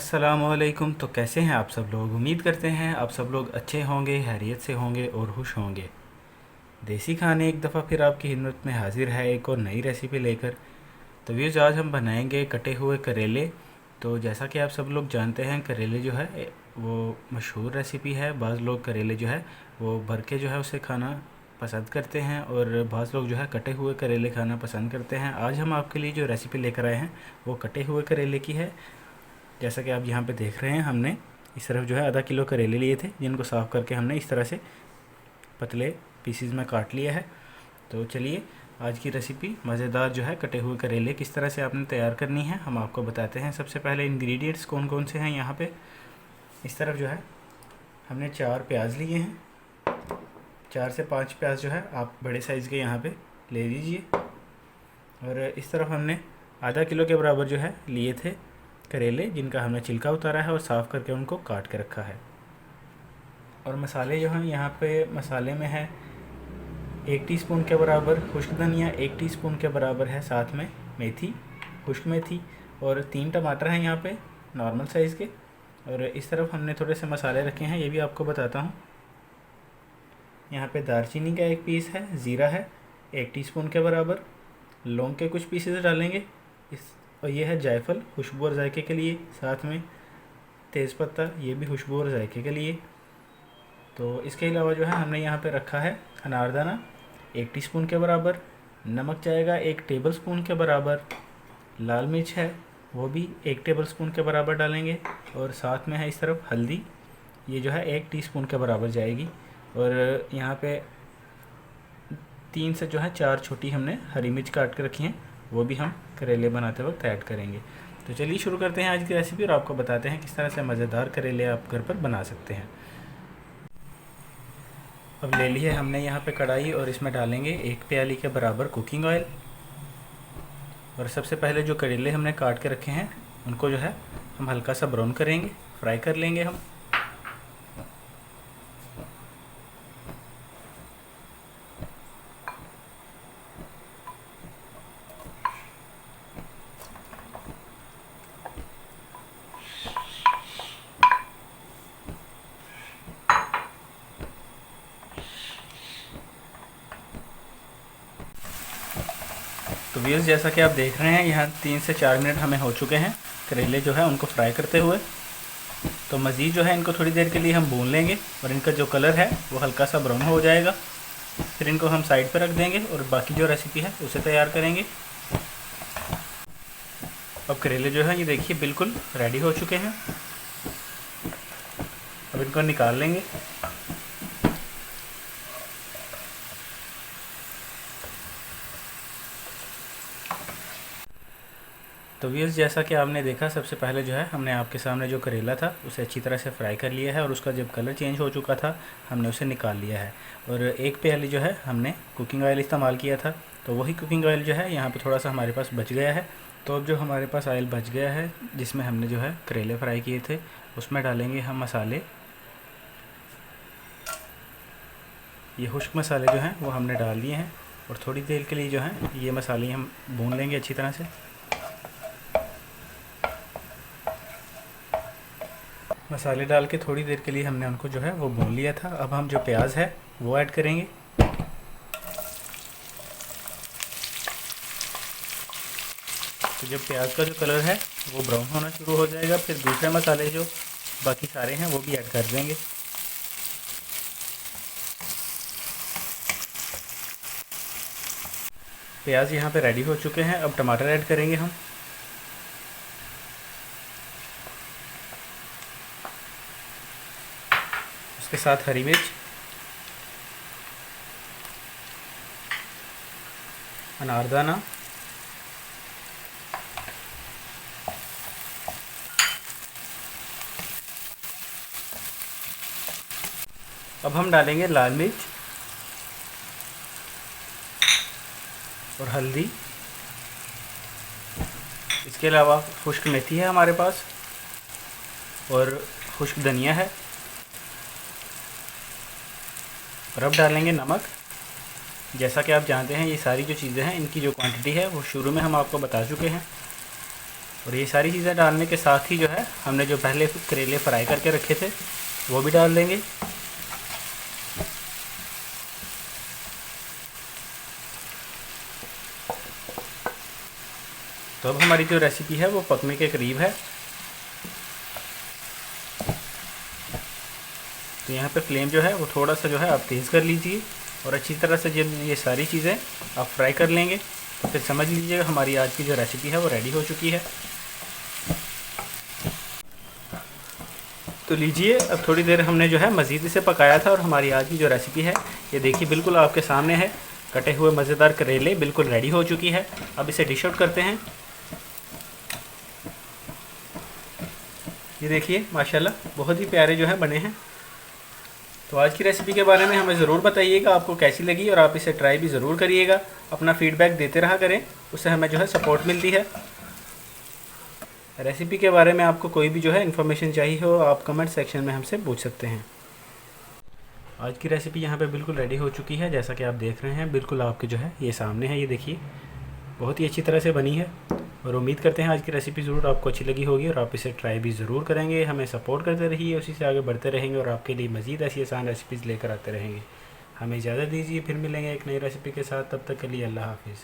अस्सलामुअलैकुम। तो कैसे हैं आप सब लोग? उम्मीद करते हैं आप सब लोग अच्छे होंगे, हैरियत से होंगे और खुश होंगे। देसी खाने एक दफ़ा फिर आपकी खिदमत में हाजिर है एक और नई रेसिपी लेकर। तो व्यूज़, आज हम बनाएंगे कटे हुए करेले। तो जैसा कि आप सब लोग जानते हैं, करेले जो है वो मशहूर रेसिपी है। बाज़ लोग करेले जो है वो भर के जो है उसे खाना पसंद करते हैं और बाज़ लोग जो है कटे हुए करेले खाना पसंद करते हैं। आज हम आपके लिए जो रेसिपी लेकर आए हैं वो कटे हुए करेले की है। जैसा कि आप यहाँ पे देख रहे हैं, हमने इस तरफ जो है आधा किलो करेले लिए थे, जिनको साफ़ करके हमने इस तरह से पतले पीसीज में काट लिया है। तो चलिए, आज की रेसिपी मज़ेदार जो है कटे हुए करेले किस तरह से आपने तैयार करनी है हम आपको बताते हैं। सबसे पहले इंग्रेडिएंट्स कौन कौन से हैं यहाँ पे। इस तरफ जो है हमने 4 प्याज लिए हैं। 4 से 5 प्याज जो है आप बड़े साइज़ के यहाँ पे ले लीजिए। और इस तरफ हमने आधा किलो के बराबर जो है लिए थे करेले, जिनका हमने छिलका उतारा है और साफ़ करके उनको काट के रखा है। और मसाले जो हैं यहाँ पे, मसाले में है 1 टीस्पून के बराबर खुश्क धनिया, 1 टीस्पून के बराबर है साथ में मेथी, खुश्क मेथी, और 3 टमाटर हैं यहाँ पे नॉर्मल साइज़ के। और इस तरफ हमने थोड़े से मसाले रखे हैं, ये भी आपको बताता हूँ। यहाँ पे दालचीनी का 1 पीस है, ज़ीरा है 1 टीस्पून के बराबर, लौंग के कुछ पीसेस डालेंगे और ये है जायफल खुशबू और जायके के लिए, साथ में तेज़पत्ता, ये भी खुशबू और जायके के लिए। तो इसके अलावा जो है हमने यहाँ पे रखा है अनारदाना 1 टीस्पून के बराबर, नमक जाएगा 1 टेबलस्पून के बराबर, लाल मिर्च है वो भी 1 टेबलस्पून के बराबर डालेंगे, और साथ में है इस तरफ हल्दी, ये जो है 1 टीस्पून के बराबर जाएगी। और यहाँ पे 3 से जो है 4 छोटी हमने हरी मिर्च काट के रखी हैं, वो भी हम करेले बनाते वक्त ऐड करेंगे। तो चलिए शुरू करते हैं आज की रेसिपी और आपको बताते हैं किस तरह से मज़ेदार करेले आप घर पर बना सकते हैं। अब ले लिए हमने यहाँ पे कढ़ाई और इसमें डालेंगे 1 प्याली के बराबर कुकिंग ऑयल। और सबसे पहले जो करेले हमने काट के रखे हैं उनको जो है हम हल्का सा ब्राउन करेंगे, फ्राई कर लेंगे हम। तो व्यूज़, जैसा कि आप देख रहे हैं यहाँ 3 से 4 मिनट हमें हो चुके हैं करेले जो है उनको फ्राई करते हुए। तो मज़ीद जो है इनको थोड़ी देर के लिए हम भून लेंगे और इनका जो कलर है वो हल्का सा ब्राउन हो जाएगा। फिर इनको हम साइड पर रख देंगे और बाकी जो रेसिपी है उसे तैयार करेंगे। अब करेले जो है ये देखिए बिल्कुल रेडी हो चुके हैं। अब इनको निकाल लेंगे। तो व्यूअर्स, जैसा कि आपने देखा, सबसे पहले जो है हमने आपके सामने जो करेला था उसे अच्छी तरह से फ्राई कर लिया है और उसका जब कलर चेंज हो चुका था हमने उसे निकाल लिया है। और 1 प्याली जो है हमने कुकिंग ऑयल इस्तेमाल किया था, तो वही कुकिंग ऑयल जो है यहाँ पे थोड़ा सा हमारे पास बच गया है। तो अब जो हमारे पास ऑयल बच गया है जिसमें हमने जो है करेले फ्राई किए थे, उसमें डालेंगे हम मसाले। ये खुश्क मसाले जो हैं वो हमने डाल दिए हैं और थोड़ी देर के लिए जो है ये मसाले हम भून लेंगे अच्छी तरह से। मसाले डाल के थोड़ी देर के लिए हमने उनको जो है वो भून लिया था। अब हम जो प्याज है वो ऐड करेंगे। तो जब प्याज का जो कलर है वो ब्राउन होना शुरू हो जाएगा, फिर दूसरे मसाले जो बाकी सारे हैं वो भी ऐड कर देंगे। प्याज यहाँ पे रेडी हो चुके हैं। अब टमाटर ऐड करेंगे हम। उसके साथ हरी मिर्च, अनारदाना, अब हम डालेंगे लाल मिर्च और हल्दी। इसके अलावा खुश्क मेथी है हमारे पास और खुश्क धनिया है। और अब डालेंगे नमक। जैसा कि आप जानते हैं ये सारी जो चीज़ें हैं इनकी जो क्वांटिटी है वो शुरू में हम आपको बता चुके हैं। और ये सारी चीज़ें डालने के साथ ही जो है हमने जो पहले करेले फ्राई करके रखे थे वो भी डाल देंगे। तो अब हमारी जो रेसिपी है वो पकने के करीब है। तो यहाँ पे फ्लेम जो है वो थोड़ा सा जो है आप तेज़ कर लीजिए और अच्छी तरह से जब ये सारी चीज़ें आप फ्राई कर लेंगे तो फिर समझ लीजिएगा हमारी आज की जो रेसिपी है वो रेडी हो चुकी है। तो लीजिए, अब थोड़ी देर हमने जो है मज़ीद इसे पकाया था और हमारी आज की जो रेसिपी है ये देखिए बिल्कुल आपके सामने है। कटे हुए मज़ेदार करेले बिल्कुल रेडी हो चुकी है। अब इसे डिश आउट करते हैं। ये देखिए माशाल्लाह बहुत ही प्यारे जो है बने हैं। तो आज की रेसिपी के बारे में हमें ज़रूर बताइएगा आपको कैसी लगी और आप इसे ट्राई भी ज़रूर करिएगा। अपना फ़ीडबैक देते रहा करें, उससे हमें जो है सपोर्ट मिलती है। रेसिपी के बारे में आपको कोई भी जो है इन्फॉर्मेशन चाहिए हो आप कमेंट सेक्शन में हमसे पूछ सकते हैं। आज की रेसिपी यहाँ पे बिल्कुल रेडी हो चुकी है, जैसा कि आप देख रहे हैं बिल्कुल आपके जो है ये सामने है। ये देखिए बहुत ही अच्छी तरह से बनी है और उम्मीद करते हैं आज की रेसिपी ज़रूर आपको अच्छी लगी होगी और आप इसे ट्राई भी ज़रूर करेंगे। हमें सपोर्ट करते रहिए, उसी से आगे बढ़ते रहेंगे और आपके लिए मज़ीद ऐसी आसान रेसिपीज़ लेकर आते रहेंगे। हमें इजाज़त दीजिए, फिर मिलेंगे एक नई रेसिपी के साथ। तब तक के लिए अल्लाह हाफिज़।